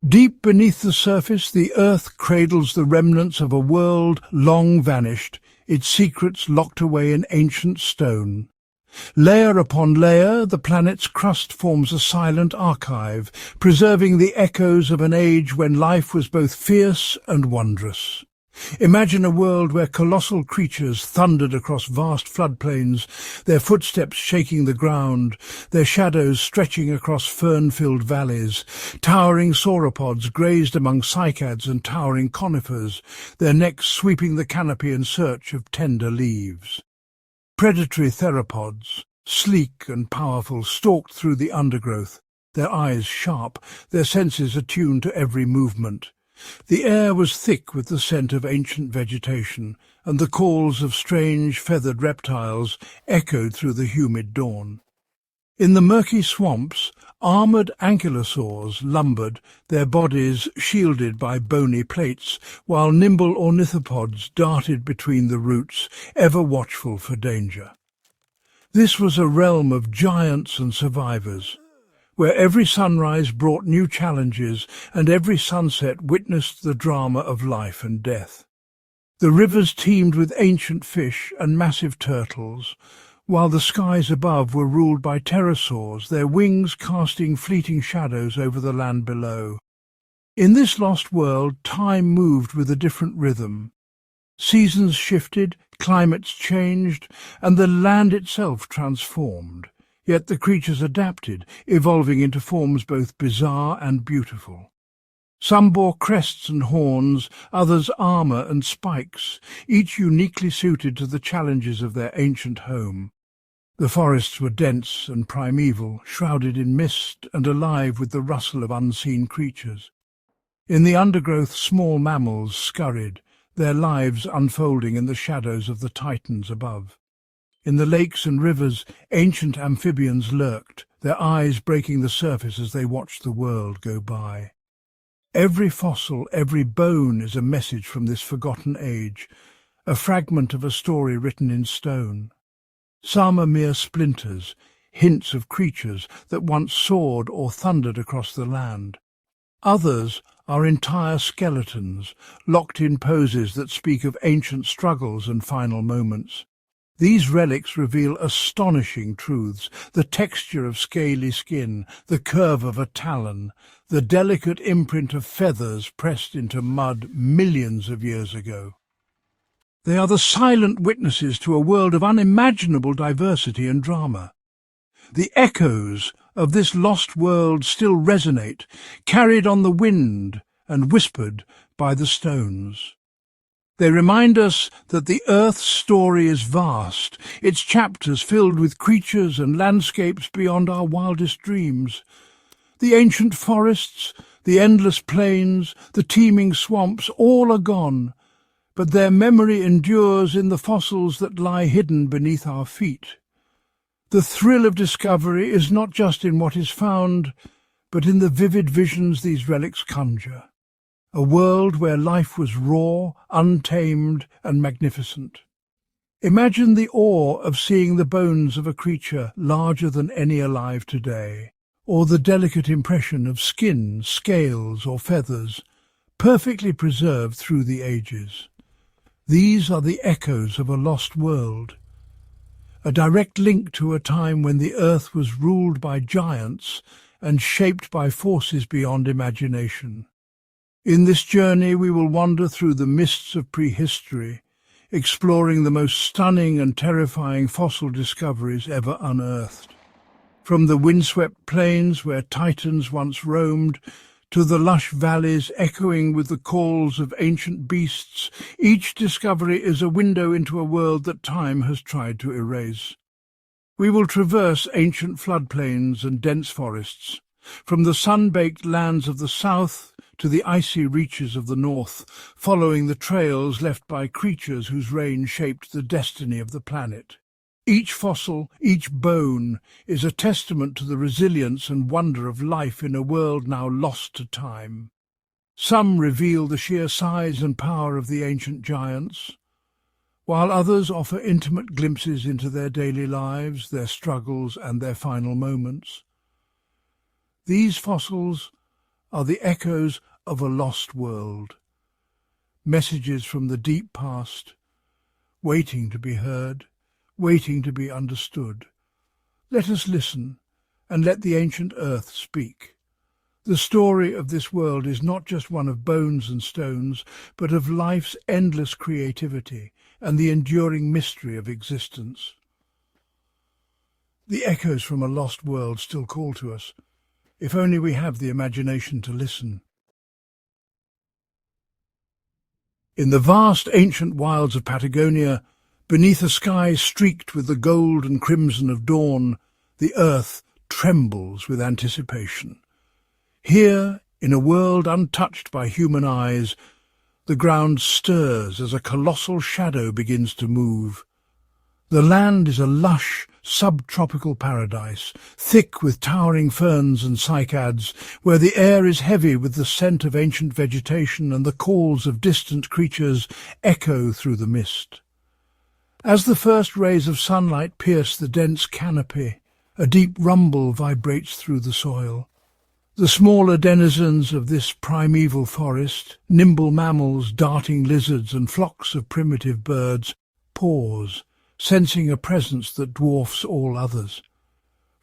Deep beneath the surface, the Earth cradles the remnants of a world long vanished, its secrets locked away in ancient stone. Layer upon layer, the planet's crust forms a silent archive, preserving the echoes of an age when life was both fierce and wondrous. Imagine a world where colossal creatures thundered across vast floodplains, their footsteps shaking the ground, their shadows stretching across fern-filled valleys. Towering sauropods grazed among cycads and towering conifers, their necks sweeping the canopy in search of tender leaves. Predatory theropods, sleek and powerful, stalked through the undergrowth, their eyes sharp, their senses attuned to every movement. The air was thick with the scent of ancient vegetation, and the calls of strange feathered reptiles echoed through the humid dawn. In the murky swamps, armoured ankylosaurs lumbered, their bodies shielded by bony plates, while nimble ornithopods darted between the roots, ever watchful for danger. This was a realm of giants and survivors, where every sunrise brought new challenges and every sunset witnessed the drama of life and death. The rivers teemed with ancient fish and massive turtles, while the skies above were ruled by pterosaurs, their wings casting fleeting shadows over the land below. In this lost world, time moved with a different rhythm. Seasons shifted, climates changed, and the land itself transformed. Yet the creatures adapted, evolving into forms both bizarre and beautiful. Some bore crests and horns, others armour and spikes, each uniquely suited to the challenges of their ancient home. The forests were dense and primeval, shrouded in mist and alive with the rustle of unseen creatures. In the undergrowth, small mammals scurried, their lives unfolding in the shadows of the titans above. In the lakes and rivers, ancient amphibians lurked, their eyes breaking the surface as they watched the world go by. Every fossil, every bone is a message from this forgotten age, a fragment of a story written in stone. Some are mere splinters, hints of creatures that once soared or thundered across the land. Others are entire skeletons, locked in poses that speak of ancient struggles and final moments. These relics reveal astonishing truths: the texture of scaly skin, the curve of a talon, the delicate imprint of feathers pressed into mud millions of years ago. They are the silent witnesses to a world of unimaginable diversity and drama. The echoes of this lost world still resonate, carried on the wind and whispered by the stones. They remind us that the Earth's story is vast, its chapters filled with creatures and landscapes beyond our wildest dreams. The ancient forests, the endless plains, the teeming swamps, all are gone, but their memory endures in the fossils that lie hidden beneath our feet. The thrill of discovery is not just in what is found, but in the vivid visions these relics conjure. A world where life was raw, untamed, and magnificent. Imagine the awe of seeing the bones of a creature larger than any alive today, or the delicate impression of skin, scales, or feathers, perfectly preserved through the ages. These are the echoes of a lost world, a direct link to a time when the Earth was ruled by giants and shaped by forces beyond imagination. In this journey we will wander through the mists of prehistory, exploring the most stunning and terrifying fossil discoveries ever unearthed. From the windswept plains where titans once roamed, to the lush valleys echoing with the calls of ancient beasts, each discovery is a window into a world that time has tried to erase. We will traverse ancient floodplains and dense forests, from the sun-baked lands of the south to the icy reaches of the north, following the trails left by creatures whose reign shaped the destiny of the planet. Each fossil, each bone, is a testament to the resilience and wonder of life in a world now lost to time. Some reveal the sheer size and power of the ancient giants, while others offer intimate glimpses into their daily lives, their struggles, and their final moments. These fossils are the echoes of a lost world. Messages from the deep past, waiting to be heard, waiting to be understood. Let us listen, and let the ancient earth speak. The story of this world is not just one of bones and stones, but of life's endless creativity and the enduring mystery of existence. The echoes from a lost world still call to us, if only we have the imagination to listen. In the vast ancient wilds of Patagonia, beneath a sky streaked with the gold and crimson of dawn, the earth trembles with anticipation. Here, in a world untouched by human eyes, the ground stirs as a colossal shadow begins to move. The land is a lush, subtropical paradise, thick with towering ferns and cycads, where the air is heavy with the scent of ancient vegetation and the calls of distant creatures echo through the mist. As the first rays of sunlight pierce the dense canopy, a deep rumble vibrates through the soil. The smaller denizens of this primeval forest, nimble mammals, darting lizards and flocks of primitive birds, pause, sensing a presence that dwarfs all others.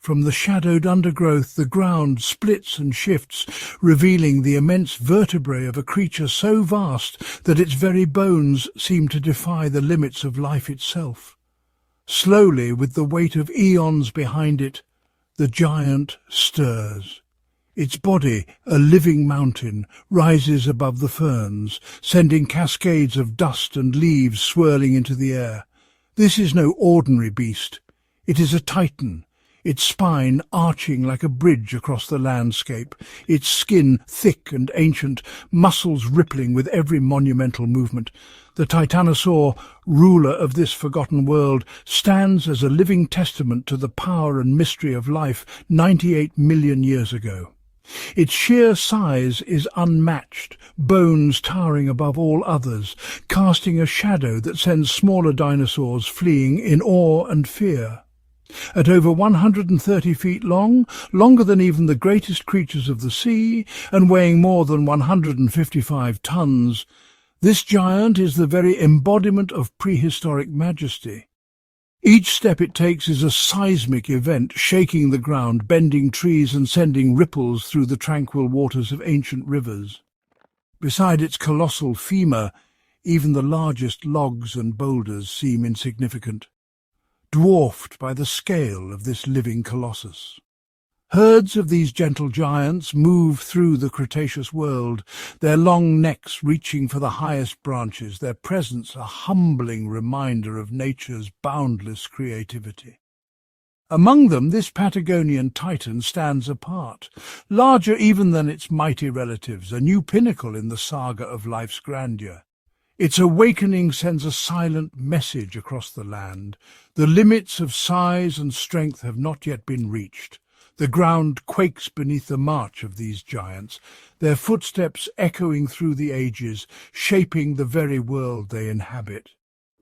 From the shadowed undergrowth the ground splits and shifts, revealing the immense vertebrae of a creature so vast that its very bones seem to defy the limits of life itself. Slowly, with the weight of eons behind it, the giant stirs. Its body, a living mountain, rises above the ferns, sending cascades of dust and leaves swirling into the air. This is no ordinary beast. It is a titan, its spine arching like a bridge across the landscape, its skin thick and ancient, muscles rippling with every monumental movement. The Titanosaur, ruler of this forgotten world, stands as a living testament to the power and mystery of life 98 million years ago. Its sheer size is unmatched, bones towering above all others, casting a shadow that sends smaller dinosaurs fleeing in awe and fear. At over 130 feet long, longer than even the greatest creatures of the sea, and weighing more than 155 tons, this giant is the very embodiment of prehistoric majesty. Each step it takes is a seismic event, shaking the ground, bending trees and sending ripples through the tranquil waters of ancient rivers. Beside its colossal femur, even the largest logs and boulders seem insignificant, dwarfed by the scale of this living colossus. Herds of these gentle giants move through the Cretaceous world, their long necks reaching for the highest branches, their presence a humbling reminder of nature's boundless creativity. Among them, this Patagonian titan stands apart, larger even than its mighty relatives, a new pinnacle in the saga of life's grandeur. Its awakening sends a silent message across the land. The limits of size and strength have not yet been reached. The ground quakes beneath the march of these giants, their footsteps echoing through the ages, shaping the very world they inhabit.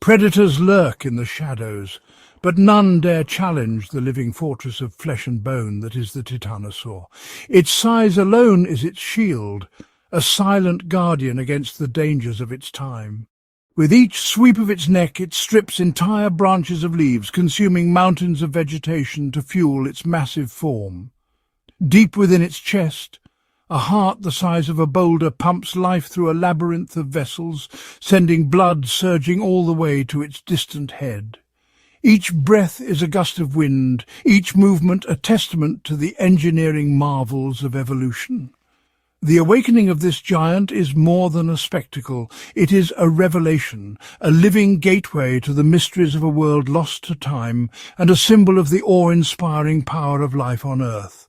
Predators lurk in the shadows, but none dare challenge the living fortress of flesh and bone that is the Titanosaur. Its size alone is its shield, a silent guardian against the dangers of its time. With each sweep of its neck, it strips entire branches of leaves, consuming mountains of vegetation to fuel its massive form. Deep within its chest, a heart the size of a boulder pumps life through a labyrinth of vessels, sending blood surging all the way to its distant head. Each breath is a gust of wind, each movement a testament to the engineering marvels of evolution. The awakening of this giant is more than a spectacle. It is a revelation, a living gateway to the mysteries of a world lost to time, and a symbol of the awe-inspiring power of life on Earth.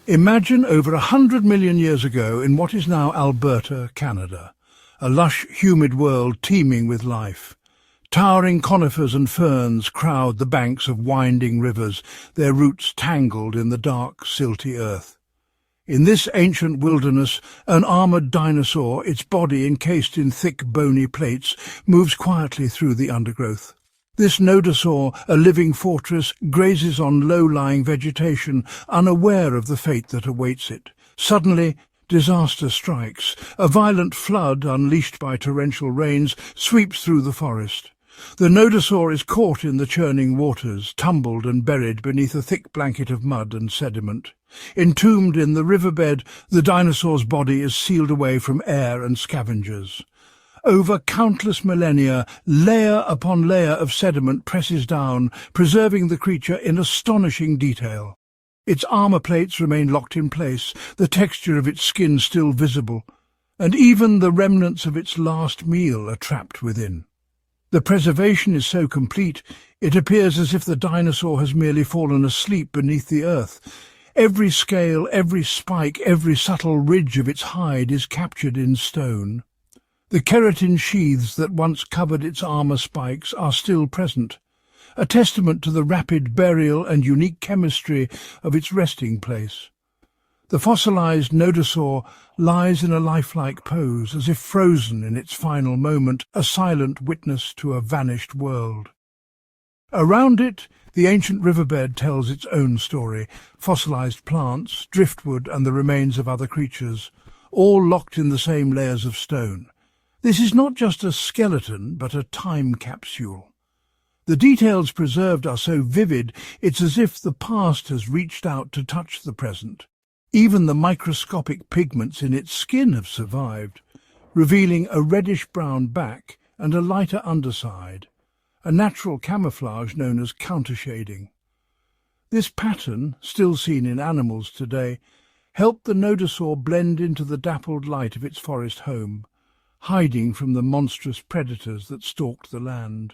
Imagine over 100 million years ago in what is now Alberta, Canada, a lush, humid world teeming with life. Towering conifers and ferns crowd the banks of winding rivers, their roots tangled in the dark, silty earth. In this ancient wilderness, an armoured dinosaur, its body encased in thick, bony plates, moves quietly through the undergrowth. This nodosaur, a living fortress, grazes on low-lying vegetation, unaware of the fate that awaits it. Suddenly, disaster strikes. A violent flood, unleashed by torrential rains, sweeps through the forest. The nodosaur is caught in the churning waters, tumbled and buried beneath a thick blanket of mud and sediment. Entombed in the riverbed, the dinosaur's body is sealed away from air and scavengers. Over countless millennia, layer upon layer of sediment presses down, preserving the creature in astonishing detail. Its armor plates remain locked in place, the texture of its skin still visible, and even the remnants of its last meal are trapped within. The preservation is so complete, it appears as if the dinosaur has merely fallen asleep beneath the earth. Every scale, every spike, every subtle ridge of its hide is captured in stone. The keratin sheaths that once covered its armor spikes are still present, a testament to the rapid burial and unique chemistry of its resting place. The fossilized nodosaur lies in a lifelike pose, as if frozen in its final moment, a silent witness to a vanished world. Around it, the ancient riverbed tells its own story: fossilized plants, driftwood, and the remains of other creatures, all locked in the same layers of stone. This is not just a skeleton, but a time capsule. The details preserved are so vivid, it's as if the past has reached out to touch the present. Even the microscopic pigments in its skin have survived, revealing a reddish-brown back and a lighter underside, a natural camouflage known as countershading. This pattern, still seen in animals today, helped the nodosaur blend into the dappled light of its forest home, hiding from the monstrous predators that stalked the land.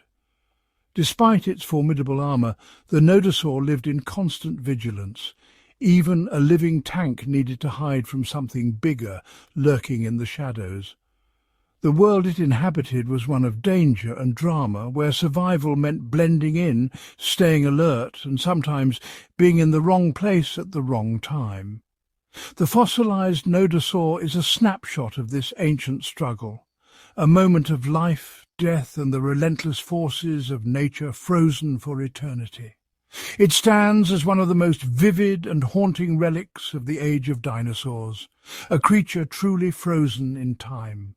Despite its formidable armour, the nodosaur lived in constant vigilance. Even a living tank needed to hide from something bigger lurking in the shadows. The world it inhabited was one of danger and drama, where survival meant blending in, staying alert, and sometimes being in the wrong place at the wrong time. The fossilized nodosaur is a snapshot of this ancient struggle, a moment of life, death, and the relentless forces of nature frozen for eternity. It stands as one of the most vivid and haunting relics of the age of dinosaurs, a creature truly frozen in time.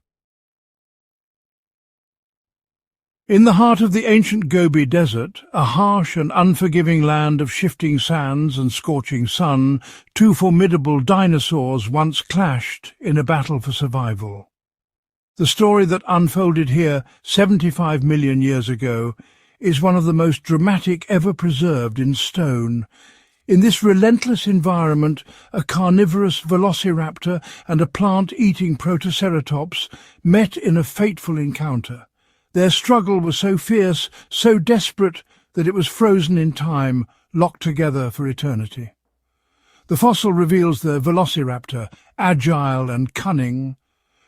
In the heart of the ancient Gobi Desert, a harsh and unforgiving land of shifting sands and scorching sun, two formidable dinosaurs once clashed in a battle for survival. The story that unfolded here 75 million years ago is one of the most dramatic ever preserved in stone. In this relentless environment, a carnivorous velociraptor and a plant-eating protoceratops met in a fateful encounter. Their struggle was so fierce, so desperate, that it was frozen in time, locked together for eternity. The fossil reveals the velociraptor, agile and cunning,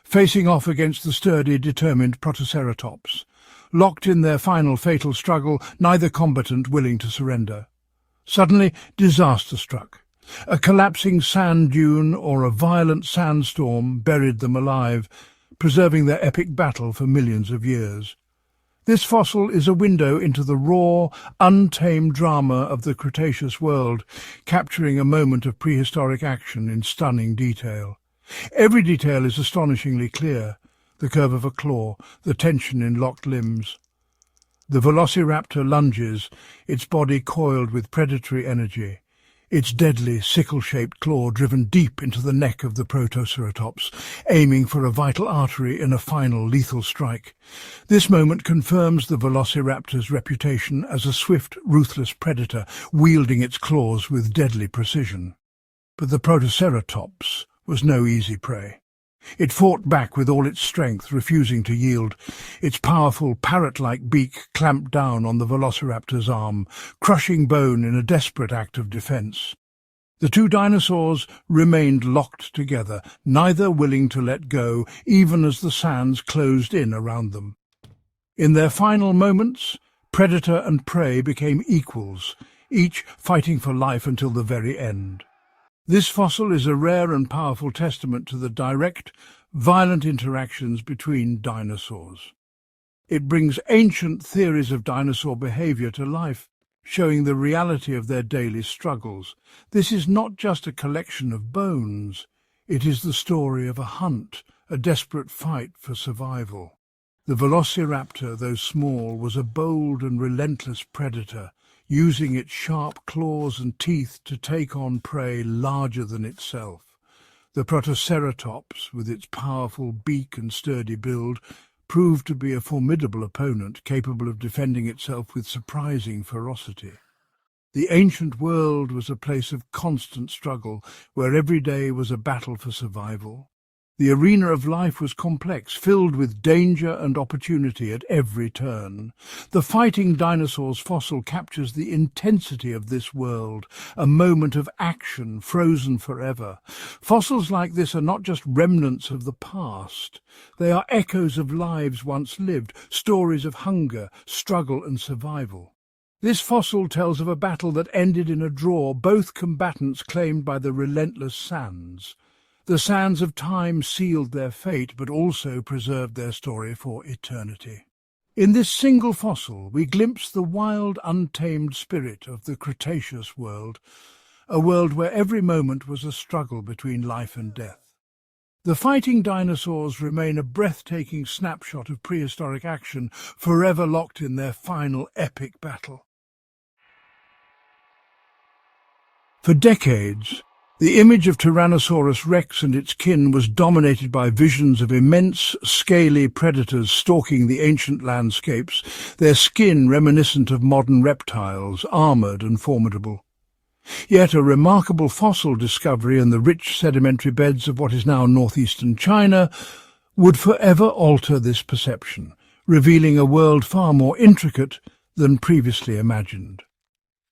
facing off against the sturdy, determined protoceratops. Locked in their final fatal struggle, neither combatant willing to surrender. Suddenly, disaster struck. A collapsing sand dune or a violent sandstorm buried them alive, preserving their epic battle for millions of years. This fossil is a window into the raw, untamed drama of the Cretaceous world, capturing a moment of prehistoric action in stunning detail. Every detail is astonishingly clear: the curve of a claw, the tension in locked limbs. The velociraptor lunges, its body coiled with predatory energy, its deadly sickle-shaped claw driven deep into the neck of the protoceratops, aiming for a vital artery in a final lethal strike. This moment confirms the velociraptor's reputation as a swift, ruthless predator, wielding its claws with deadly precision. But the protoceratops was no easy prey. It fought back with all its strength, refusing to yield. Its powerful parrot-like beak clamped down on the velociraptor's arm, crushing bone in a desperate act of defense. The two dinosaurs remained locked together, neither willing to let go, even as the sands closed in around them. In their final moments, predator and prey became equals, each fighting for life until the very end. This fossil is a rare and powerful testament to the direct, violent interactions between dinosaurs. It brings ancient theories of dinosaur behavior to life, showing the reality of their daily struggles. This is not just a collection of bones. It is the story of a hunt, a desperate fight for survival. The velociraptor, though small, was a bold and relentless predator, using its sharp claws and teeth to take on prey larger than itself. The protoceratops, with its powerful beak and sturdy build, proved to be a formidable opponent capable of defending itself with surprising ferocity. The ancient world was a place of constant struggle, where every day was a battle for survival. The arena of life was complex, filled with danger and opportunity at every turn. The Fighting Dinosaurs fossil captures the intensity of this world, a moment of action frozen forever. Fossils like this are not just remnants of the past. They are echoes of lives once lived, stories of hunger, struggle and survival. This fossil tells of a battle that ended in a draw, both combatants claimed by the relentless sands. The sands of time sealed their fate, but also preserved their story for eternity. In this single fossil, we glimpse the wild, untamed spirit of the Cretaceous world, a world where every moment was a struggle between life and death. The Fighting Dinosaurs remain a breathtaking snapshot of prehistoric action, forever locked in their final epic battle. For decades, the image of Tyrannosaurus rex and its kin was dominated by visions of immense, scaly predators stalking the ancient landscapes, their skin reminiscent of modern reptiles, armoured and formidable. Yet a remarkable fossil discovery in the rich sedimentary beds of what is now northeastern China would forever alter this perception, revealing a world far more intricate than previously imagined.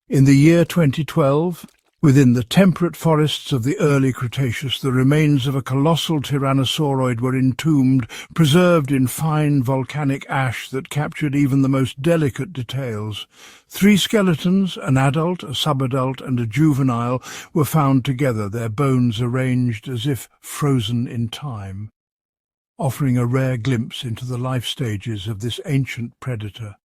In the year 2012, within the temperate forests of the early Cretaceous, the remains of a colossal tyrannosauroid were entombed, preserved in fine volcanic ash that captured even the most delicate details. 3 skeletons, an adult, a subadult, and a juvenile, were found together, their bones arranged as if frozen in time, offering a rare glimpse into the life stages of this ancient predator.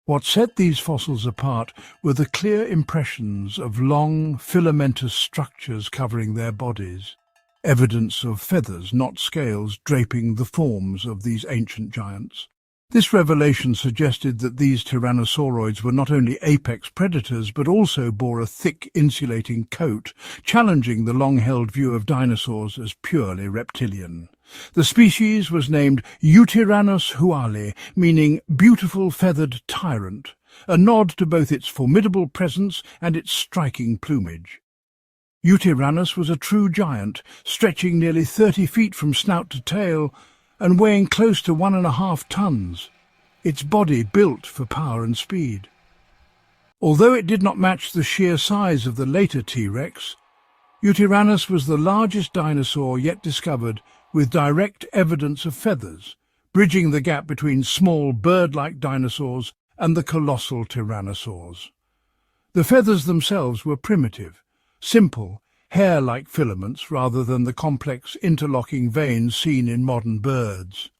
What set these fossils apart were the clear impressions of long, filamentous structures covering their bodies, evidence of feathers, not scales, draping the forms of these ancient giants. This revelation suggested that these tyrannosauroids were not only apex predators but also bore a thick, insulating coat, challenging the long-held view of dinosaurs as purely reptilian. The species was named Eutyrannus huali, meaning beautiful feathered tyrant, a nod to both its formidable presence and its striking plumage. Eutyrannus was a true giant, stretching nearly 30 feet from snout to tail and weighing close to 1.5 tons, its body built for power and speed. Although it did not match the sheer size of the later T-Rex, Eutyrannus was the largest dinosaur yet discovered with direct evidence of feathers, bridging the gap between small bird-like dinosaurs and the colossal tyrannosaurs. The feathers themselves were primitive, simple, hair-like filaments rather than the complex interlocking veins seen in modern birds.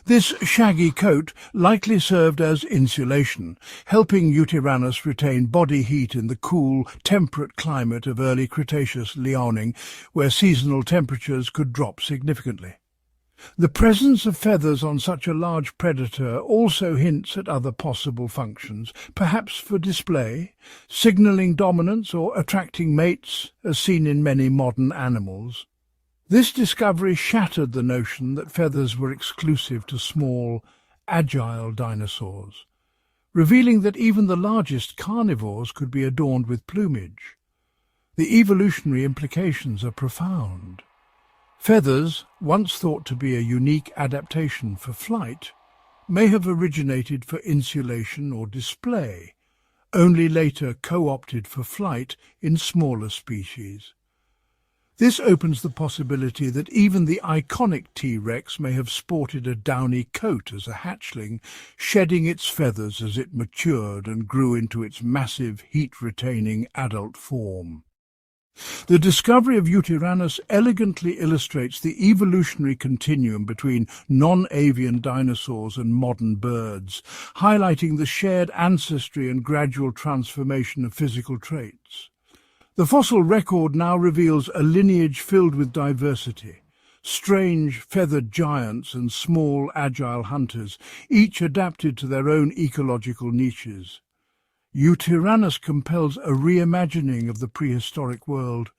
This shaggy coat likely served as insulation, helping Eutyrannus retain body heat in the cool, temperate climate of early Cretaceous Liaoning, where seasonal temperatures could drop significantly. The presence of feathers on such a large predator also hints at other possible functions, perhaps for display, signalling dominance or attracting mates, as seen in many modern animals. This discovery shattered the notion that feathers were exclusive to small, agile dinosaurs, revealing that even the largest carnivores could be adorned with plumage. The evolutionary implications are profound. Feathers, once thought to be a unique adaptation for flight, may have originated for insulation or display, only later co-opted for flight in smaller species. This opens the possibility that even the iconic T-Rex may have sported a downy coat as a hatchling, shedding its feathers as it matured and grew into its massive, heat-retaining adult form. The discovery of Yutyrannus elegantly illustrates the evolutionary continuum between non-avian dinosaurs and modern birds, highlighting the shared ancestry and gradual transformation of physical traits. The fossil record now reveals a lineage filled with diversity. Strange feathered giants and small agile hunters, each adapted to their own ecological niches. Yutyrannus compels a reimagining of the prehistoric world,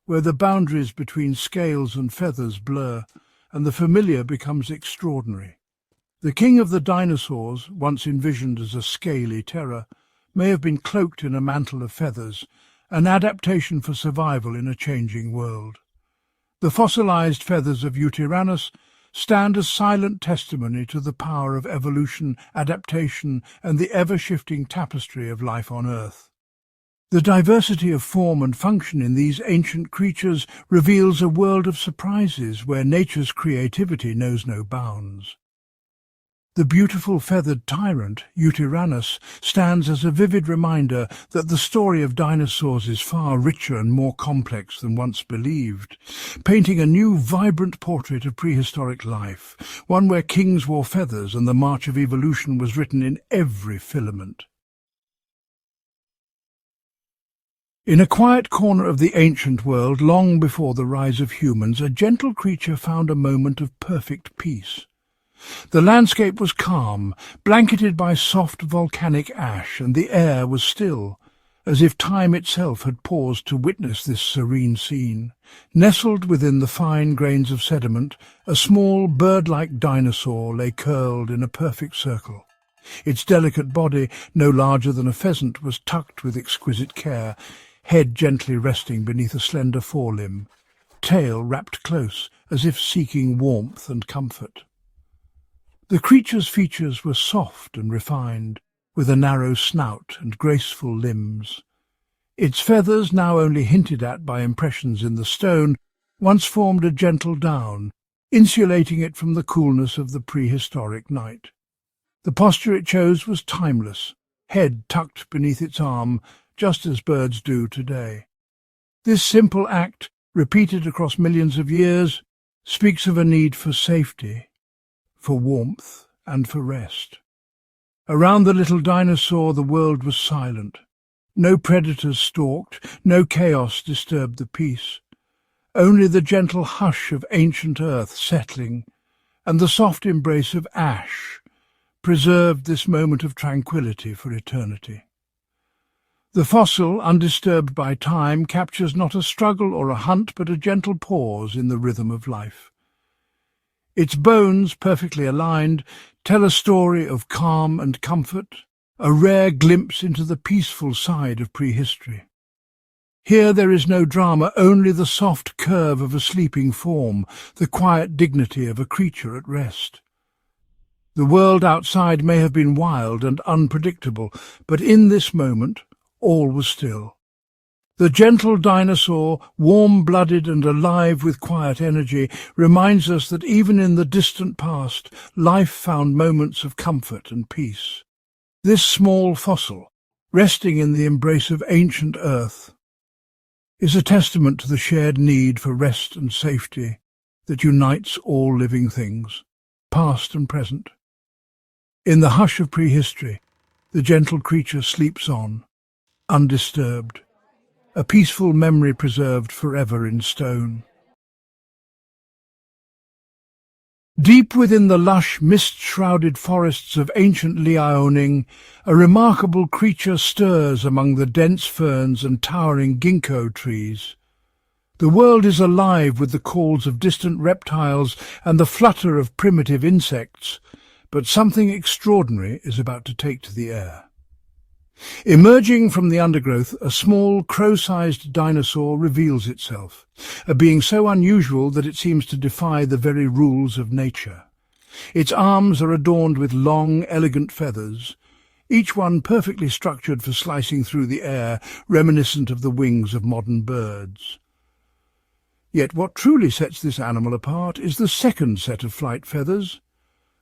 where the boundaries between scales and feathers blur, and the familiar becomes extraordinary. The king of the dinosaurs, once envisioned as a scaly terror, may have been cloaked in a mantle of feathers, an adaptation for survival in a changing world. The fossilized feathers of Yutyrannus stand as silent testimony to the power of evolution, adaptation, and the ever-shifting tapestry of life on Earth. The diversity of form and function in these ancient creatures reveals a world of surprises where nature's creativity knows no bounds. The beautiful feathered tyrant, Yutyrannus, stands as a vivid reminder that the story of dinosaurs is far richer and more complex than once believed, painting a new, vibrant portrait of prehistoric life, one where kings wore feathers and the march of evolution was written in every filament. In a quiet corner of the ancient world, long before the rise of humans, a gentle creature found a moment of perfect peace. The landscape was calm, blanketed by soft volcanic ash, and the air was still, as if time itself had paused to witness this serene scene. Nestled within the fine grains of sediment, a small bird-like dinosaur lay curled in a perfect circle. Its delicate body, no larger than a pheasant, was tucked with exquisite care, head gently resting beneath a slender forelimb, tail wrapped close, as if seeking warmth and comfort. The creature's features were soft and refined, with a narrow snout and graceful limbs. Its feathers, now only hinted at by impressions in the stone, once formed a gentle down, insulating it from the coolness of the prehistoric night. The posture it chose was timeless, head tucked beneath its arm, just as birds do today. This simple act, repeated across millions of years, speaks of a need for safety, for warmth, and for rest. Around the little dinosaur the world was silent. No predators stalked, no chaos disturbed the peace. Only the gentle hush of ancient earth settling, and the soft embrace of ash, preserved this moment of tranquility for eternity. The fossil, undisturbed by time, captures not a struggle or a hunt, but a gentle pause in the rhythm of life. Its bones, perfectly aligned, tell a story of calm and comfort, a rare glimpse into the peaceful side of prehistory. Here there is no drama, only the soft curve of a sleeping form, the quiet dignity of a creature at rest. The world outside may have been wild and unpredictable, but in this moment all was still. The gentle dinosaur, warm-blooded and alive with quiet energy, reminds us that even in the distant past, life found moments of comfort and peace. This small fossil, resting in the embrace of ancient Earth, is a testament to the shared need for rest and safety that unites all living things, past and present. In the hush of prehistory, the gentle creature sleeps on, undisturbed, a peaceful memory preserved forever in stone. Deep within the lush, mist-shrouded forests of ancient Liaoning, a remarkable creature stirs among the dense ferns and towering ginkgo trees. The world is alive with the calls of distant reptiles and the flutter of primitive insects, but something extraordinary is about to take to the air. Emerging from the undergrowth, a small, crow-sized dinosaur reveals itself, a being so unusual that it seems to defy the very rules of nature. Its arms are adorned with long, elegant feathers, each one perfectly structured for slicing through the air, reminiscent of the wings of modern birds. Yet what truly sets this animal apart is the second set of flight feathers,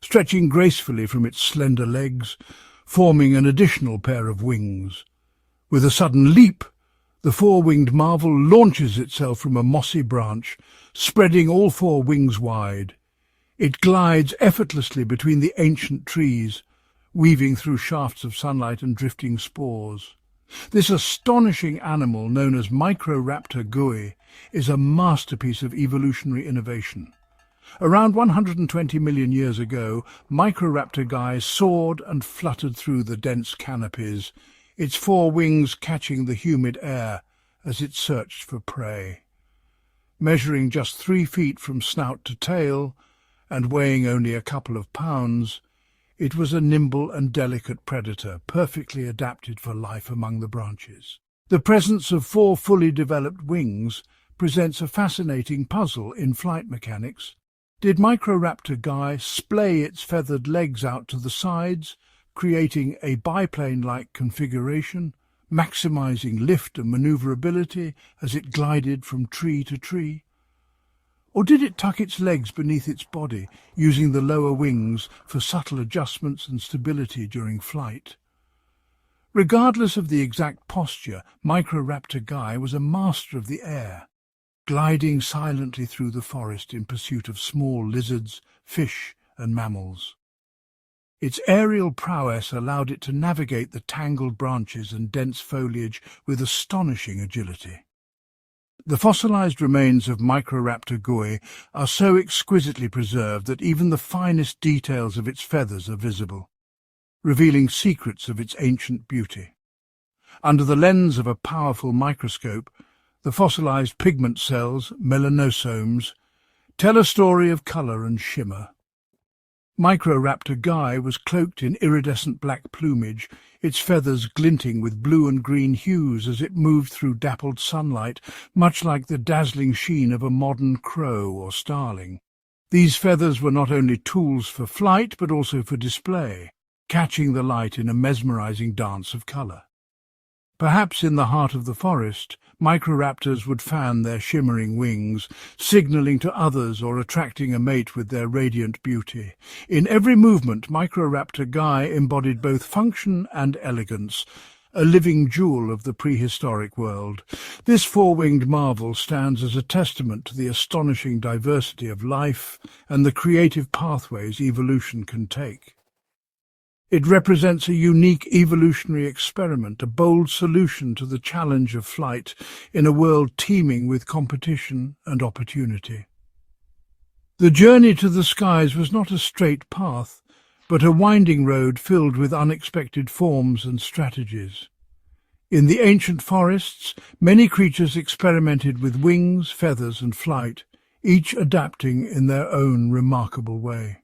stretching gracefully from its slender legs, forming an additional pair of wings. With a sudden leap, The four-winged marvel launches itself from a mossy branch, spreading all four wings wide. It glides effortlessly between the ancient trees, weaving through shafts of sunlight and drifting spores. This astonishing animal, known as Microraptor gui, is a masterpiece of evolutionary innovation. Around 120 million years ago, Microraptor gui soared and fluttered through the dense canopies, its four wings catching the humid air as it searched for prey. Measuring just 3 feet from snout to tail, and weighing only a couple of pounds, it was a nimble and delicate predator, perfectly adapted for life among the branches. The presence of 4 fully developed wings presents a fascinating puzzle in flight mechanics. Did Microraptor gui splay its feathered legs out to the sides, creating a biplane-like configuration, maximizing lift and maneuverability as it glided from tree to tree? Or did it tuck its legs beneath its body, using the lower wings for subtle adjustments and stability during flight? Regardless of the exact posture, Microraptor gui was a master of the air, gliding silently through the forest in pursuit of small lizards, fish and mammals. Its aerial prowess allowed it to navigate the tangled branches and dense foliage with astonishing agility. The fossilized remains of Microraptor gui are so exquisitely preserved that even the finest details of its feathers are visible, revealing secrets of its ancient beauty. Under the lens of a powerful microscope, the fossilized pigment cells, melanosomes, tell a story of color and shimmer. Microraptor gui was cloaked in iridescent black plumage, its feathers glinting with blue and green hues as it moved through dappled sunlight, much like the dazzling sheen of a modern crow or starling. These feathers were not only tools for flight, but also for display, catching the light in a mesmerizing dance of color. Perhaps in the heart of the forest, Microraptors would fan their shimmering wings, signaling to others or attracting a mate with their radiant beauty. In every movement, Microraptor gui embodied both function and elegance, a living jewel of the prehistoric world. This four-winged marvel stands as a testament to the astonishing diversity of life and the creative pathways evolution can take. It represents a unique evolutionary experiment, a bold solution to the challenge of flight in a world teeming with competition and opportunity. The journey to the skies was not a straight path, but a winding road filled with unexpected forms and strategies. In the ancient forests, many creatures experimented with wings, feathers and flight, each adapting in their own remarkable way.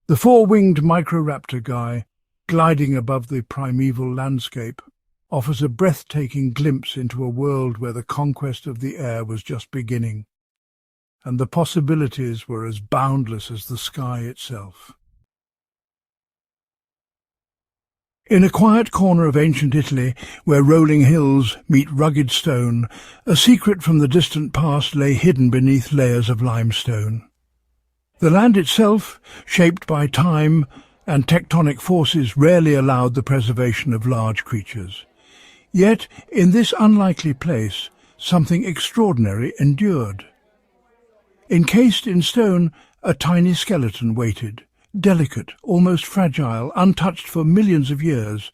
The four-winged Microraptor gui, gliding above the primeval landscape, offers a breathtaking glimpse into a world where the conquest of the air was just beginning, and the possibilities were as boundless as the sky itself. In a quiet corner of ancient Italy, where rolling hills meet rugged stone, a secret from the distant past lay hidden beneath layers of limestone. The land itself, shaped by time and tectonic forces, rarely allowed the preservation of large creatures. Yet, in this unlikely place, something extraordinary endured. Encased in stone, a tiny skeleton waited, delicate, almost fragile, untouched for millions of years.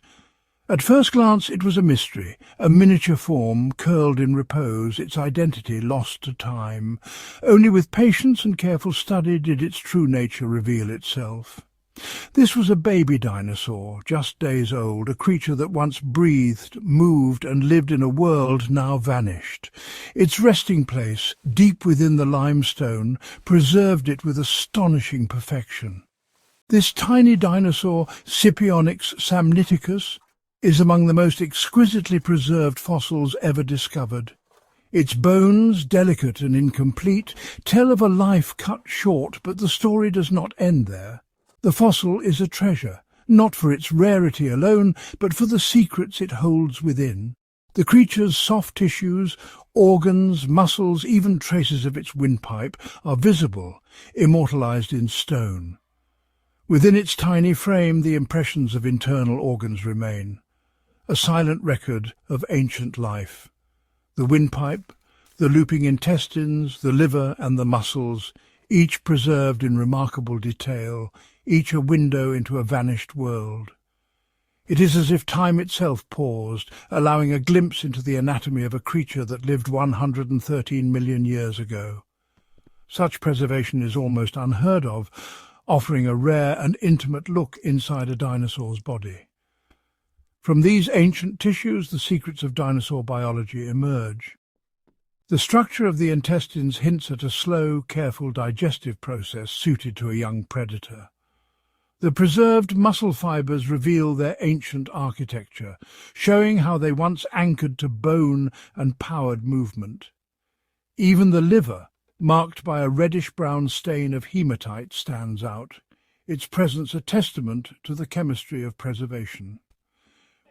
At first glance it was a mystery, a miniature form curled in repose, its identity lost to time. Only with patience and careful study did its true nature reveal itself. This was a baby dinosaur, just days old, a creature that once breathed, moved and lived in a world now vanished. Its resting place, deep within the limestone, preserved it with astonishing perfection. This tiny dinosaur, Scipionyx samniticus, is among the most exquisitely preserved fossils ever discovered. Its bones, delicate and incomplete, tell of a life cut short, but the story does not end there. The fossil is a treasure, not for its rarity alone, but for the secrets it holds within. The creature's soft tissues, organs, muscles, even traces of its windpipe are visible, immortalized in stone. Within its tiny frame, the impressions of internal organs remain. a silent record of ancient life. The windpipe, the looping intestines, the liver and the muscles, each preserved in remarkable detail, each a window into a vanished world. It is as if time itself paused, allowing a glimpse into the anatomy of a creature that lived 113 million years ago. Such preservation is almost unheard of, offering a rare and intimate look inside a dinosaur's body. From these ancient tissues, the secrets of dinosaur biology emerge. The structure of the intestines hints at a slow, careful digestive process suited to a young predator. The preserved muscle fibers reveal their ancient architecture, showing how they once anchored to bone and powered movement. Even the liver, marked by a reddish-brown stain of hematite, stands out, its presence a testament to the chemistry of preservation.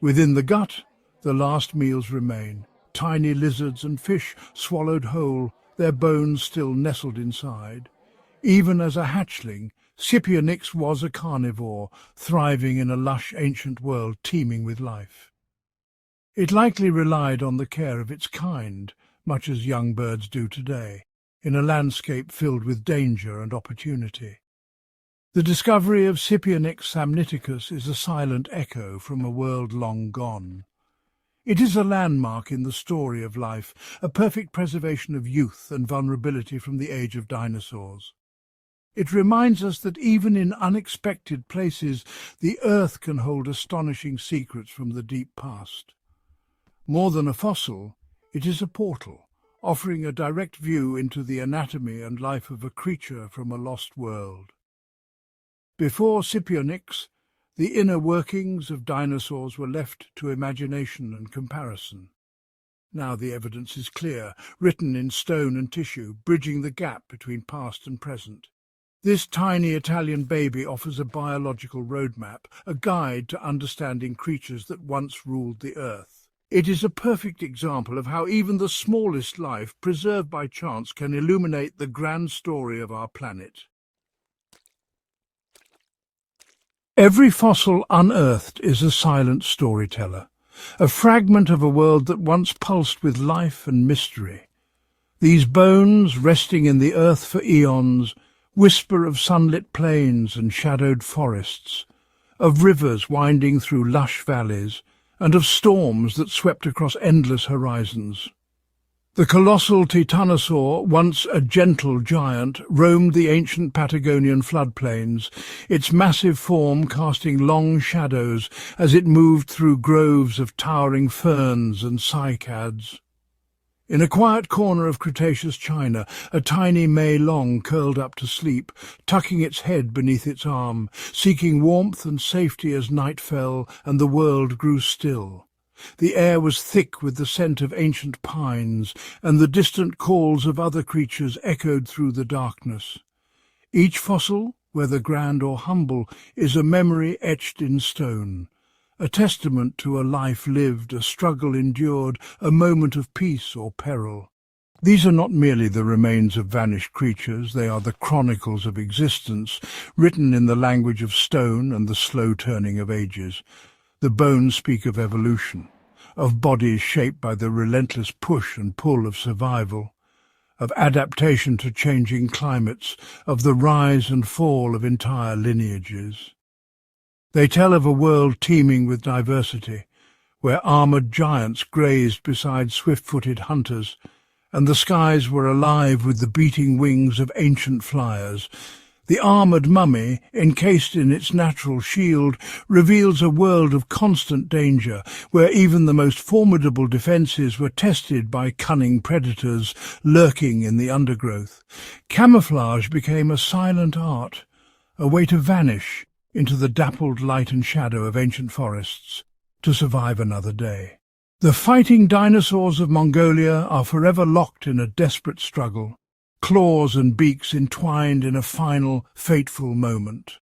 Within the gut, the last meals remain. Tiny lizards and fish swallowed whole, their bones still nestled inside. Even as a hatchling, Scipionix was a carnivore, thriving in a lush ancient world teeming with life. It likely relied on the care of its kind, much as young birds do today, in a landscape filled with danger and opportunity. The discovery of Scipionix samniticus is a silent echo from a world long gone. It is a landmark in the story of life, a perfect preservation of youth and vulnerability from the age of dinosaurs. It reminds us that even in unexpected places, the Earth can hold astonishing secrets from the deep past. More than a fossil, it is a portal, offering a direct view into the anatomy and life of a creature from a lost world. Before Scipionix, the inner workings of dinosaurs were left to imagination and comparison. Now the evidence is clear, written in stone and tissue, bridging the gap between past and present. This tiny Italian baby offers a biological roadmap, a guide to understanding creatures that once ruled the Earth. It is a perfect example of how even the smallest life, preserved by chance, can illuminate the grand story of our planet. Every fossil unearthed is a silent storyteller, a fragment of a world that once pulsed with life and mystery. These bones, resting in the earth for eons, whisper of sunlit plains and shadowed forests, of rivers winding through lush valleys, and of storms that swept across endless horizons. The colossal Titanosaur, once a gentle giant, roamed the ancient Patagonian floodplains, its massive form casting long shadows as it moved through groves of towering ferns and cycads. In a quiet corner of Cretaceous China, a tiny Mei Long curled up to sleep, tucking its head beneath its arm, seeking warmth and safety as night fell and the world grew still. The air was thick with the scent of ancient pines, and the distant calls of other creatures echoed through the darkness. Each fossil, whether grand or humble, is a memory etched in stone, a testament to a life lived, a struggle endured, a moment of peace or peril. These are not merely the remains of vanished creatures, they are the chronicles of existence, written in the language of stone and the slow turning of ages. The bones speak of evolution, of bodies shaped by the relentless push and pull of survival, of adaptation to changing climates, of the rise and fall of entire lineages. They tell of a world teeming with diversity, where armoured giants grazed beside swift-footed hunters, and the skies were alive with the beating wings of ancient flyers. The armoured mummy, encased in its natural shield, reveals a world of constant danger, where even the most formidable defences were tested by cunning predators lurking in the undergrowth. Camouflage became a silent art, a way to vanish into the dappled light and shadow of ancient forests, to survive another day. The fighting dinosaurs of Mongolia are forever locked in a desperate struggle, claws and beaks entwined in a final, fateful moment.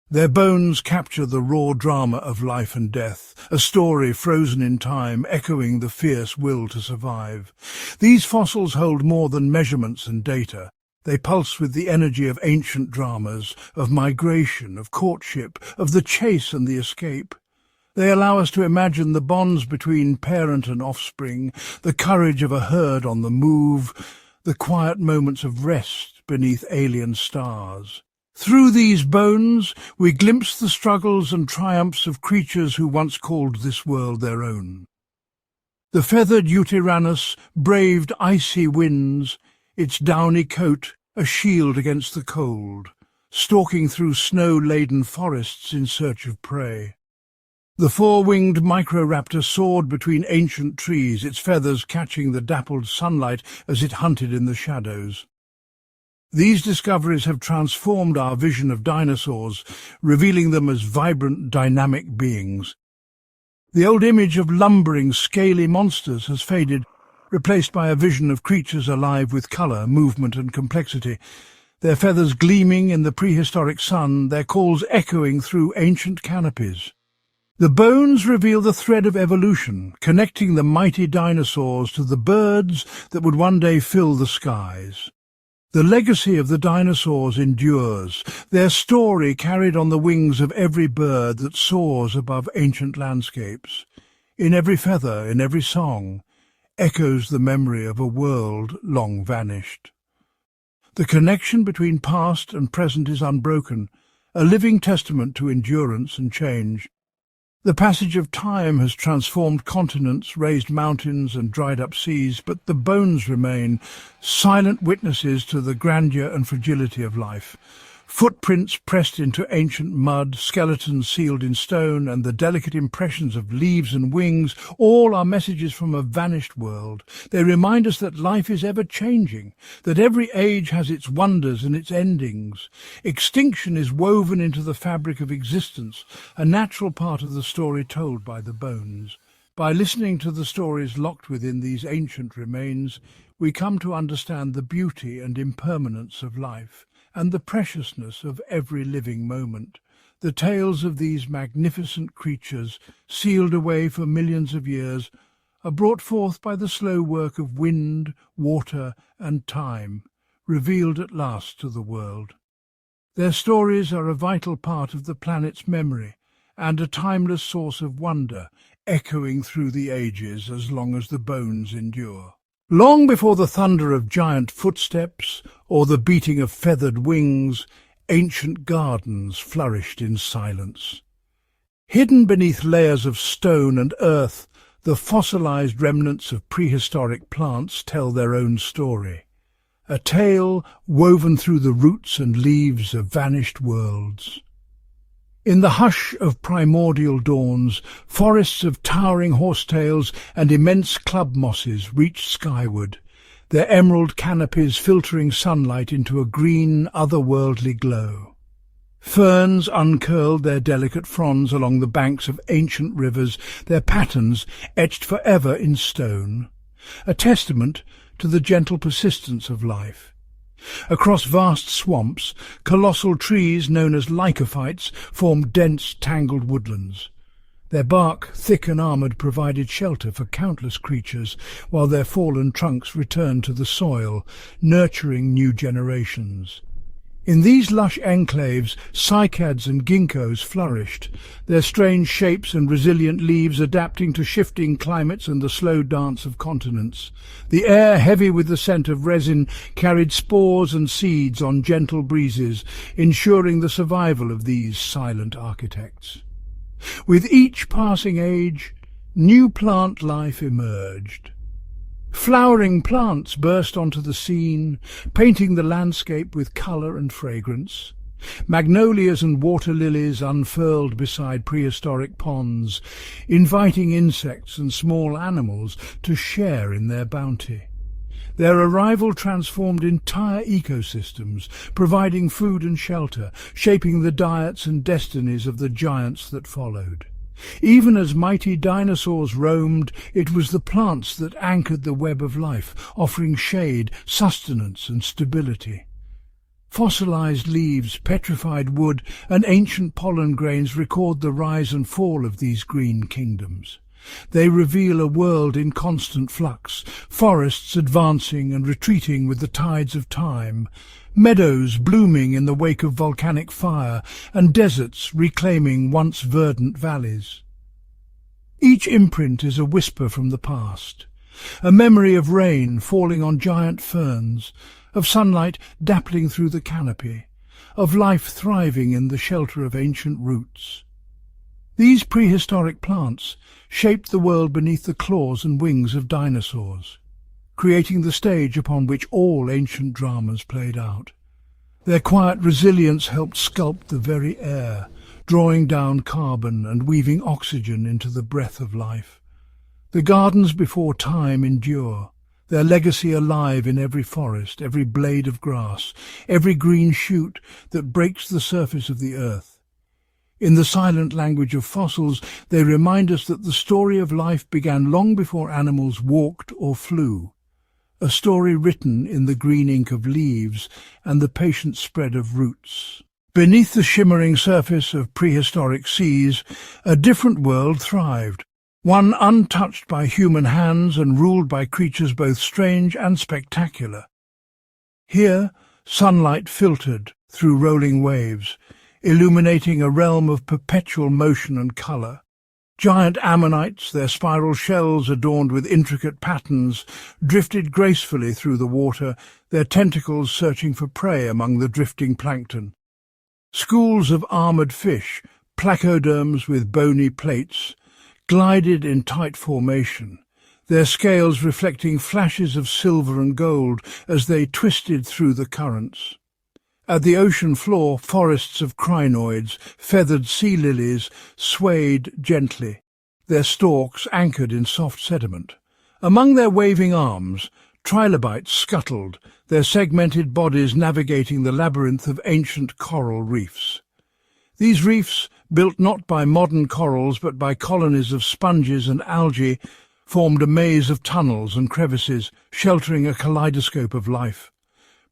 Their bones capture the raw drama of life and death, a story frozen in time, echoing the fierce will to survive. These fossils hold more than measurements and data. They pulse with the energy of ancient dramas, of migration, of courtship, of the chase and the escape. They allow us to imagine the bonds between parent and offspring, the courage of a herd on the move, the quiet moments of rest beneath alien stars. Through these bones, we glimpse the struggles and triumphs of creatures who once called this world their own. The feathered Eutyranus braved icy winds, its downy coat a shield against the cold, stalking through snow-laden forests in search of prey. The four-winged Microraptor soared between ancient trees, its feathers catching the dappled sunlight as it hunted in the shadows. These discoveries have transformed our vision of dinosaurs, revealing them as vibrant, dynamic beings. The old image of lumbering, scaly monsters has faded, replaced by a vision of creatures alive with colour, movement and complexity, their feathers gleaming in the prehistoric sun, their calls echoing through ancient canopies. The bones reveal the thread of evolution, connecting the mighty dinosaurs to the birds that would one day fill the skies. The legacy of the dinosaurs endures, their story carried on the wings of every bird that soars above ancient landscapes. In every feather, in every song, echoes the memory of a world long vanished. The connection between past and present is unbroken, a living testament to endurance and change. The passage of time has transformed continents, raised mountains and dried up seas, but the bones remain, silent witnesses to the grandeur and fragility of life. Footprints pressed into ancient mud, skeletons sealed in stone, and the delicate impressions of leaves and wings, all are messages from a vanished world. They remind us that life is ever-changing, that every age has its wonders and its endings. Extinction is woven into the fabric of existence, a natural part of the story told by the bones. By listening to the stories locked within these ancient remains, we come to understand the beauty and impermanence of life, and the preciousness of every living moment. The tales of these magnificent creatures, sealed away for millions of years, are brought forth by the slow work of wind, water, and time, revealed at last to the world. Their stories are a vital part of the planet's memory, and a timeless source of wonder, echoing through the ages as long as the bones endure. Long before the thunder of giant footsteps or the beating of feathered wings, ancient gardens flourished in silence. Hidden beneath layers of stone and earth, the fossilized remnants of prehistoric plants tell their own story, a tale woven through the roots and leaves of vanished worlds. In the hush of primordial dawns, forests of towering horsetails and immense club mosses reached skyward, their emerald canopies filtering sunlight into a green, otherworldly glow. Ferns uncurled their delicate fronds along the banks of ancient rivers, their patterns etched forever in stone, a testament to the gentle persistence of life. Across vast swamps, colossal trees known as lycophytes formed dense, tangled woodlands. Their bark, thick and armoured, provided shelter for countless creatures, while their fallen trunks returned to the soil, nurturing new generations. In these lush enclaves, cycads and ginkgos flourished, their strange shapes and resilient leaves adapting to shifting climates and the slow dance of continents. The air, heavy with the scent of resin, carried spores and seeds on gentle breezes, ensuring the survival of these silent architects. With each passing age, new plant life emerged. Flowering plants burst onto the scene, painting the landscape with colour and fragrance. Magnolias and water lilies unfurled beside prehistoric ponds, inviting insects and small animals to share in their bounty. Their arrival transformed entire ecosystems, providing food and shelter, shaping the diets and destinies of the giants that followed. Even as mighty dinosaurs roamed, it was the plants that anchored the web of life, offering shade, sustenance and stability. Fossilized leaves, petrified wood, and ancient pollen grains record the rise and fall of these green kingdoms. They reveal a world in constant flux, forests advancing and retreating with the tides of time, meadows blooming in the wake of volcanic fire, and deserts reclaiming once verdant valleys. Each imprint is a whisper from the past, a memory of rain falling on giant ferns, of sunlight dappling through the canopy, of life thriving in the shelter of ancient roots. These prehistoric plants shaped the world beneath the claws and wings of dinosaurs, creating the stage upon which all ancient dramas played out. Their quiet resilience helped sculpt the very air, drawing down carbon and weaving oxygen into the breath of life. The gardens before time endure, their legacy alive in every forest, every blade of grass, every green shoot that breaks the surface of the earth. In the silent language of fossils, they remind us that the story of life began long before animals walked or flew, a story written in the green ink of leaves and the patient spread of roots. Beneath the shimmering surface of prehistoric seas, a different world thrived, one untouched by human hands and ruled by creatures both strange and spectacular. Here, sunlight filtered through rolling waves, illuminating a realm of perpetual motion and colour. Giant ammonites, their spiral shells adorned with intricate patterns, drifted gracefully through the water, their tentacles searching for prey among the drifting plankton. Schools of armoured fish, placoderms with bony plates, glided in tight formation, their scales reflecting flashes of silver and gold as they twisted through the currents. At the ocean floor, forests of crinoids, feathered sea lilies, swayed gently, their stalks anchored in soft sediment. Among their waving arms, trilobites scuttled, their segmented bodies navigating the labyrinth of ancient coral reefs. These reefs, built not by modern corals but by colonies of sponges and algae, formed a maze of tunnels and crevices, sheltering a kaleidoscope of life.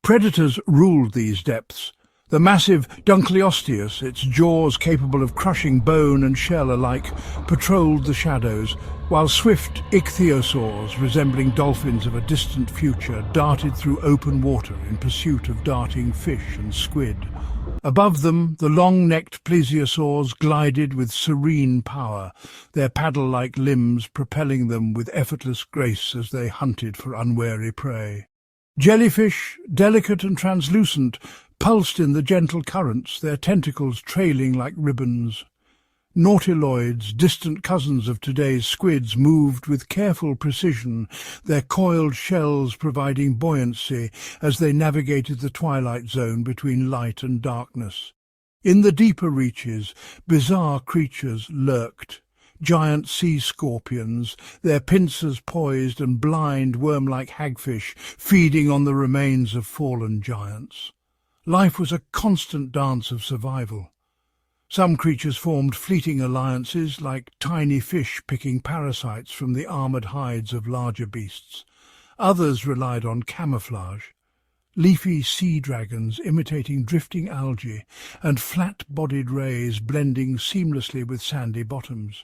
Predators ruled these depths. The massive Dunkleosteus, its jaws capable of crushing bone and shell alike, patrolled the shadows, while swift ichthyosaurs, resembling dolphins of a distant future, darted through open water in pursuit of darting fish and squid. Above them, the long-necked plesiosaurs glided with serene power, their paddle-like limbs propelling them with effortless grace as they hunted for unwary prey. Jellyfish, delicate and translucent, pulsed in the gentle currents, their tentacles trailing like ribbons. Nautiloids, distant cousins of today's squids, moved with careful precision, their coiled shells providing buoyancy as they navigated the twilight zone between light and darkness. In the deeper reaches, bizarre creatures lurked. Giant sea scorpions, their pincers poised, and blind, worm-like hagfish feeding on the remains of fallen giants. Life was a constant dance of survival. Some creatures formed fleeting alliances, like tiny fish picking parasites from the armoured hides of larger beasts. Others relied on camouflage, leafy sea dragons imitating drifting algae, and flat-bodied rays blending seamlessly with sandy bottoms.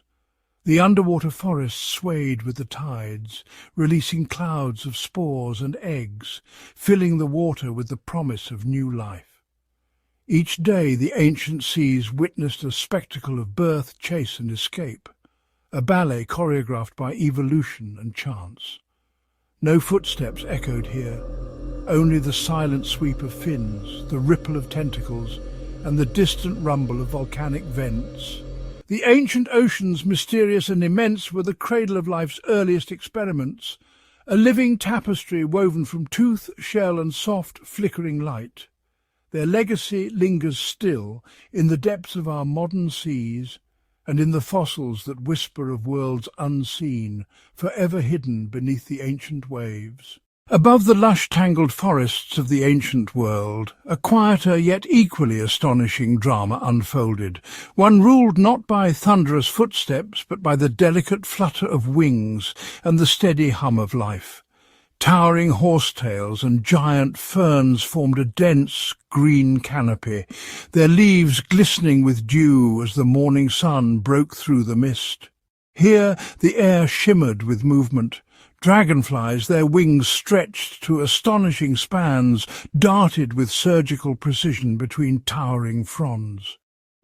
The underwater forests swayed with the tides, releasing clouds of spores and eggs, filling the water with the promise of new life. Each day the ancient seas witnessed a spectacle of birth, chase and escape, a ballet choreographed by evolution and chance. No footsteps echoed here, only the silent sweep of fins, the ripple of tentacles, and the distant rumble of volcanic vents. The ancient oceans, mysterious and immense, were the cradle of life's earliest experiments, a living tapestry woven from tooth, shell and soft, flickering light. Their legacy lingers still in the depths of our modern seas and in the fossils that whisper of worlds unseen, forever hidden beneath the ancient waves. Above the lush tangled forests of the ancient world, a quieter yet equally astonishing drama unfolded, one ruled not by thunderous footsteps but by the delicate flutter of wings and the steady hum of life. Towering horsetails and giant ferns formed a dense green canopy, their leaves glistening with dew as the morning sun broke through the mist. Here the air shimmered with movement. Dragonflies, their wings stretched to astonishing spans, darted with surgical precision between towering fronds.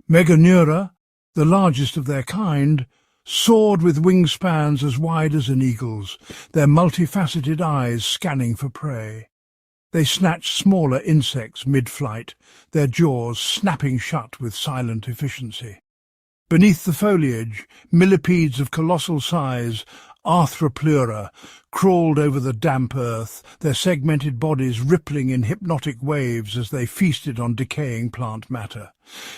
Meganeura, the largest of their kind, soared with wingspans as wide as an eagle's, their multifaceted eyes scanning for prey. They snatched smaller insects mid-flight, their jaws snapping shut with silent efficiency. Beneath the foliage, millipedes of colossal size, Arthroplura, crawled over the damp earth, their segmented bodies rippling in hypnotic waves as they feasted on decaying plant matter.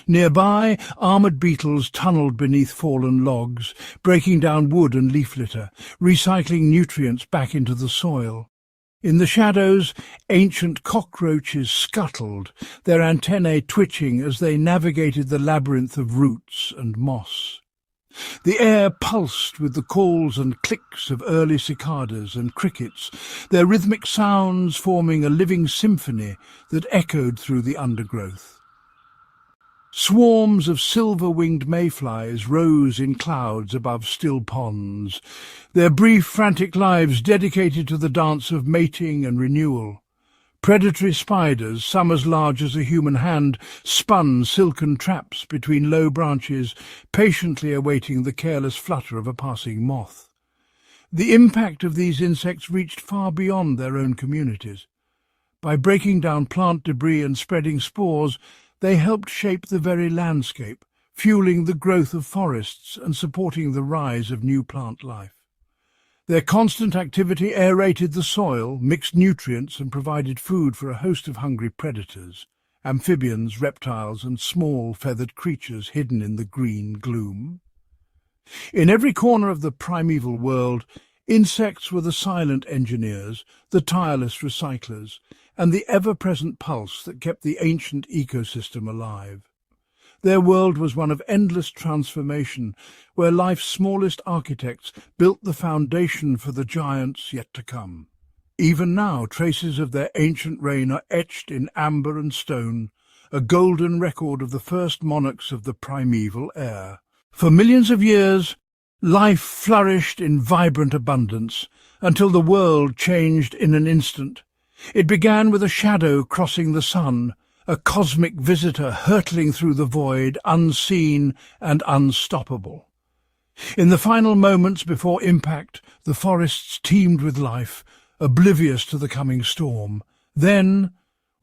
Nearby, armoured beetles tunnelled beneath fallen logs, breaking down wood and leaf litter, recycling nutrients back into the soil. In the shadows, ancient cockroaches scuttled, their antennae twitching as they navigated the labyrinth of roots and moss. The air pulsed with the calls and clicks of early cicadas and crickets, their rhythmic sounds forming a living symphony that echoed through the undergrowth. Swarms of silver-winged mayflies rose in clouds above still ponds, their brief, frantic lives dedicated to the dance of mating and renewal. Predatory spiders, some as large as a human hand, spun silken traps between low branches, patiently awaiting the careless flutter of a passing moth. The impact of these insects reached far beyond their own communities. By breaking down plant debris and spreading spores, they helped shape the very landscape, fueling the growth of forests and supporting the rise of new plant life. Their constant activity aerated the soil, mixed nutrients and provided food for a host of hungry predators, amphibians, reptiles and small feathered creatures hidden in the green gloom. In every corner of the primeval world, insects were the silent engineers, the tireless recyclers, and the ever-present pulse that kept the ancient ecosystem alive. Their world was one of endless transformation, where life's smallest architects built the foundation for the giants yet to come. Even now, traces of their ancient reign are etched in amber and stone, a golden record of the first monarchs of the primeval air. For millions of years, life flourished in vibrant abundance, until the world changed in an instant. It began with a shadow crossing the sun, a cosmic visitor hurtling through the void, unseen and unstoppable. In the final moments before impact, the forests teemed with life, oblivious to the coming storm. Then,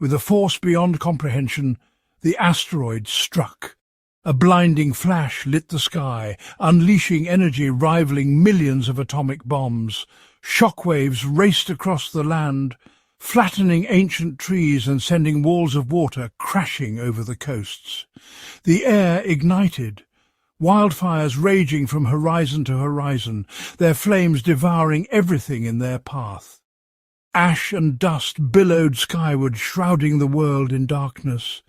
with a force beyond comprehension, the asteroid struck. A blinding flash lit the sky, unleashing energy rivaling millions of atomic bombs. Shockwaves raced across the land, flattening ancient trees and sending walls of water crashing over the coasts. The air ignited, wildfires raging from horizon to horizon, their flames devouring everything in their path. Ash and dust billowed skyward, shrouding the world in darkness.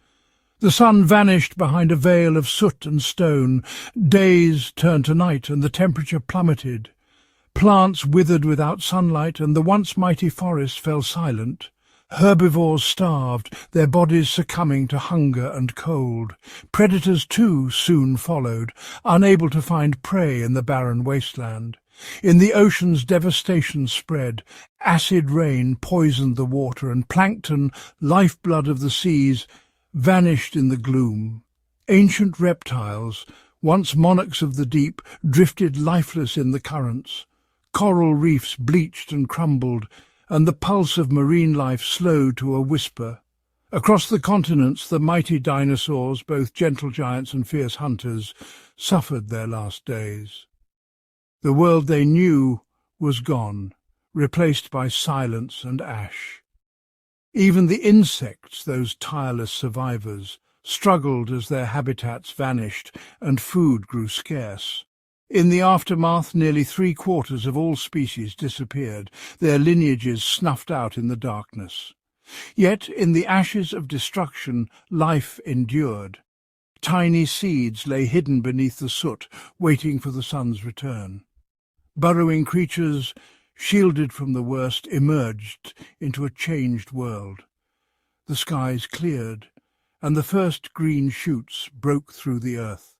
The sun vanished behind a veil of soot and stone. Days turned to night and the temperature plummeted. Plants withered without sunlight, and the once mighty forest fell silent. Herbivores starved, their bodies succumbing to hunger and cold. Predators, too, soon followed, unable to find prey in the barren wasteland. In the oceans, devastation spread. Acid rain poisoned the water, and plankton, lifeblood of the seas, vanished in the gloom. Ancient reptiles, once monarchs of the deep, drifted lifeless in the currents. Coral reefs bleached and crumbled, and the pulse of marine life slowed to a whisper. Across the continents, the mighty dinosaurs, both gentle giants and fierce hunters, suffered their last days. The world they knew was gone, replaced by silence and ash. Even the insects, those tireless survivors, struggled as their habitats vanished and food grew scarce. In the aftermath, nearly 3/4 of all species disappeared, their lineages snuffed out in the darkness. Yet, in the ashes of destruction, life endured. Tiny seeds lay hidden beneath the soot, waiting for the sun's return. Burrowing creatures, shielded from the worst, emerged into a changed world. The skies cleared, and the first green shoots broke through the earth.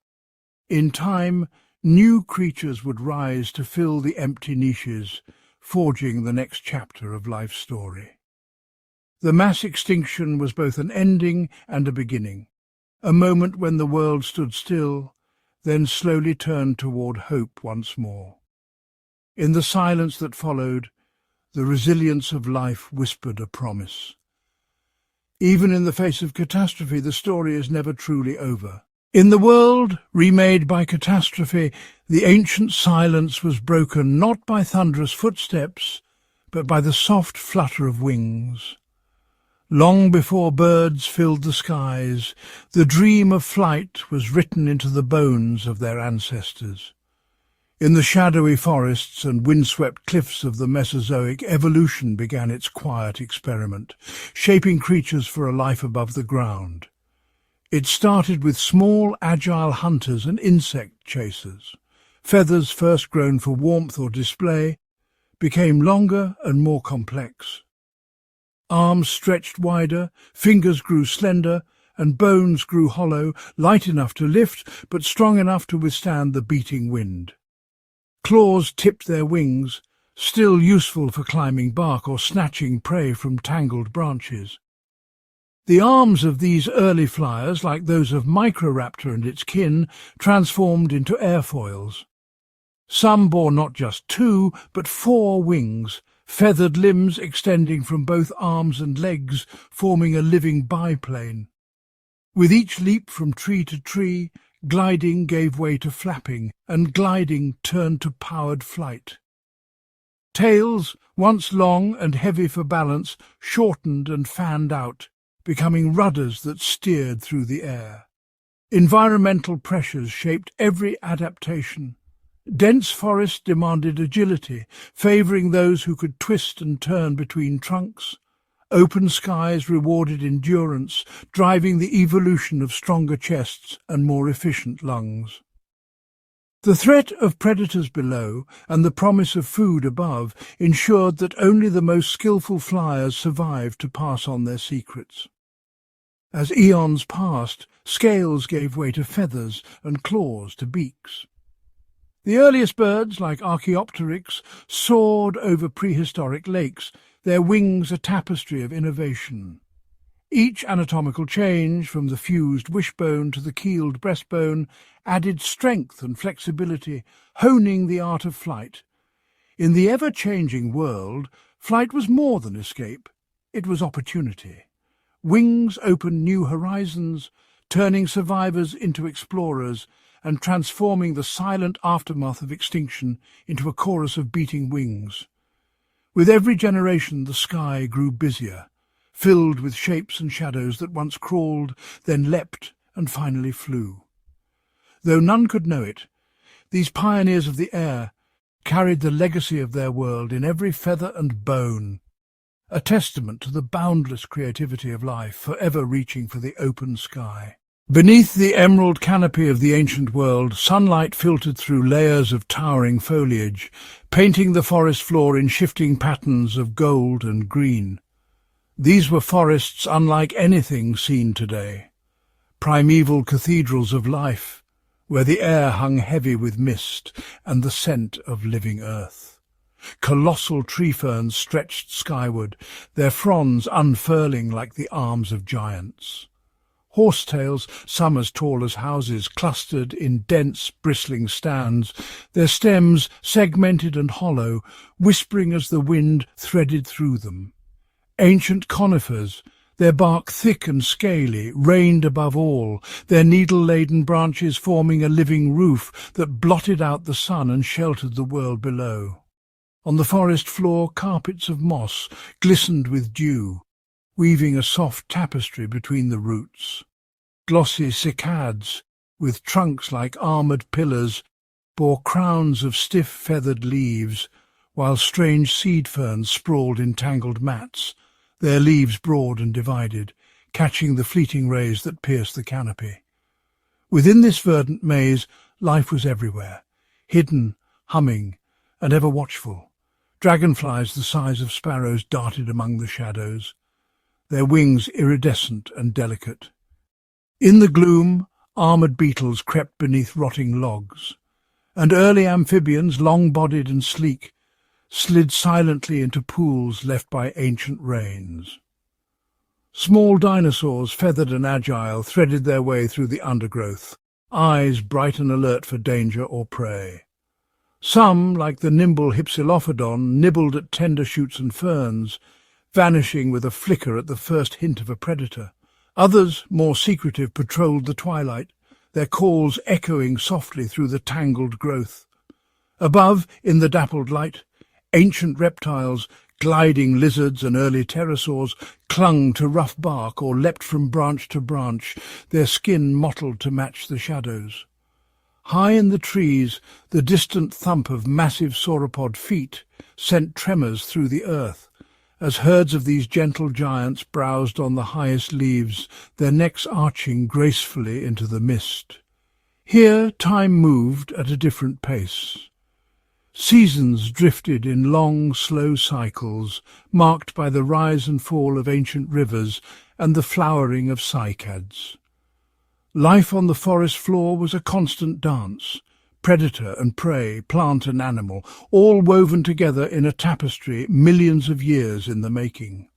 In time, new creatures would rise to fill the empty niches, forging the next chapter of life's story. The mass extinction was both an ending and a beginning, a moment when the world stood still, then slowly turned toward hope once more. In the silence that followed, the resilience of life whispered a promise. Even in the face of catastrophe, the story is never truly over. In the world remade by catastrophe, the ancient silence was broken not by thunderous footsteps, but by the soft flutter of wings. Long before birds filled the skies, the dream of flight was written into the bones of their ancestors. In the shadowy forests and windswept cliffs of the Mesozoic, evolution began its quiet experiment, shaping creatures for a life above the ground. It started with small, agile hunters and insect chasers. Feathers first grown for warmth or display became longer and more complex. Arms stretched wider, fingers grew slender, and bones grew hollow, light enough to lift, but strong enough to withstand the beating wind. Claws tipped their wings, still useful for climbing bark or snatching prey from tangled branches. The arms of these early flyers, like those of Microraptor and its kin, transformed into airfoils. Some bore not just 2, but 4 wings, feathered limbs extending from both arms and legs, forming a living biplane. With each leap from tree to tree, gliding gave way to flapping, and gliding turned to powered flight. Tails, once long and heavy for balance, shortened and fanned out, becoming rudders that steered through the air. Environmental pressures shaped every adaptation. Dense forests demanded agility, favouring those who could twist and turn between trunks. Open skies rewarded endurance, driving the evolution of stronger chests and more efficient lungs. The threat of predators below and the promise of food above ensured that only the most skillful flyers survived to pass on their secrets. As eons passed, scales gave way to feathers and claws to beaks. The earliest birds, like Archaeopteryx, soared over prehistoric lakes, their wings a tapestry of innovation. Each anatomical change, from the fused wishbone to the keeled breastbone, added strength and flexibility, honing the art of flight. In the ever-changing world, flight was more than escape. It was opportunity. Wings opened new horizons, turning survivors into explorers and transforming the silent aftermath of extinction into a chorus of beating wings. With every generation the sky grew busier, filled with shapes and shadows that once crawled, then leapt and finally flew. Though none could know it, these pioneers of the air carried the legacy of their world in every feather and bone, a testament to the boundless creativity of life, forever reaching for the open sky. Beneath the emerald canopy of the ancient world, sunlight filtered through layers of towering foliage, painting the forest floor in shifting patterns of gold and green. These were forests unlike anything seen today, primeval cathedrals of life, where the air hung heavy with mist and the scent of living earth. Colossal tree ferns stretched skyward, their fronds unfurling like the arms of giants. Horsetails, some as tall as houses, clustered in dense, bristling stands, their stems segmented and hollow, whispering as the wind threaded through them. Ancient conifers, their bark thick and scaly, reigned above all, their needle-laden branches forming a living roof that blotted out the sun and sheltered the world below. On the forest floor, carpets of moss glistened with dew, weaving a soft tapestry between the roots. Glossy cycads, with trunks like armoured pillars, bore crowns of stiff feathered leaves, while strange seed ferns sprawled in tangled mats, their leaves broad and divided, catching the fleeting rays that pierced the canopy. Within this verdant maze, life was everywhere, hidden, humming, and ever watchful. Dragonflies the size of sparrows darted among the shadows, their wings iridescent and delicate. In the gloom, armoured beetles crept beneath rotting logs, and early amphibians, long-bodied and sleek, slid silently into pools left by ancient rains. Small dinosaurs, feathered and agile, threaded their way through the undergrowth, eyes bright and alert for danger or prey. Some, like the nimble Hypsilophodon, nibbled at tender shoots and ferns, vanishing with a flicker at the first hint of a predator. Others, more secretive, patrolled the twilight, their calls echoing softly through the tangled growth. Above, in the dappled light, ancient reptiles, gliding lizards and early pterosaurs, clung to rough bark or leapt from branch to branch, their skin mottled to match the shadows. High in the trees, the distant thump of massive sauropod feet sent tremors through the earth, as herds of these gentle giants browsed on the highest leaves, their necks arching gracefully into the mist. Here time moved at a different pace. Seasons drifted in long, slow cycles, marked by the rise and fall of ancient rivers and the flowering of cycads. Life on the forest floor was a constant dance, predator and prey, plant and animal, all woven together in a tapestry millions of years in the making.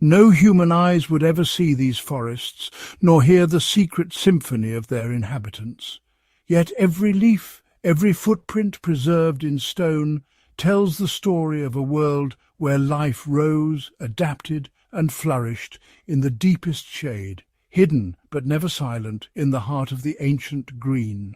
No human eyes would ever see these forests, nor hear the secret symphony of their inhabitants. Yet every leaf, every footprint preserved in stone, tells the story of a world where life rose, adapted, and flourished in the deepest shade, hidden but never silent in the heart of the ancient green.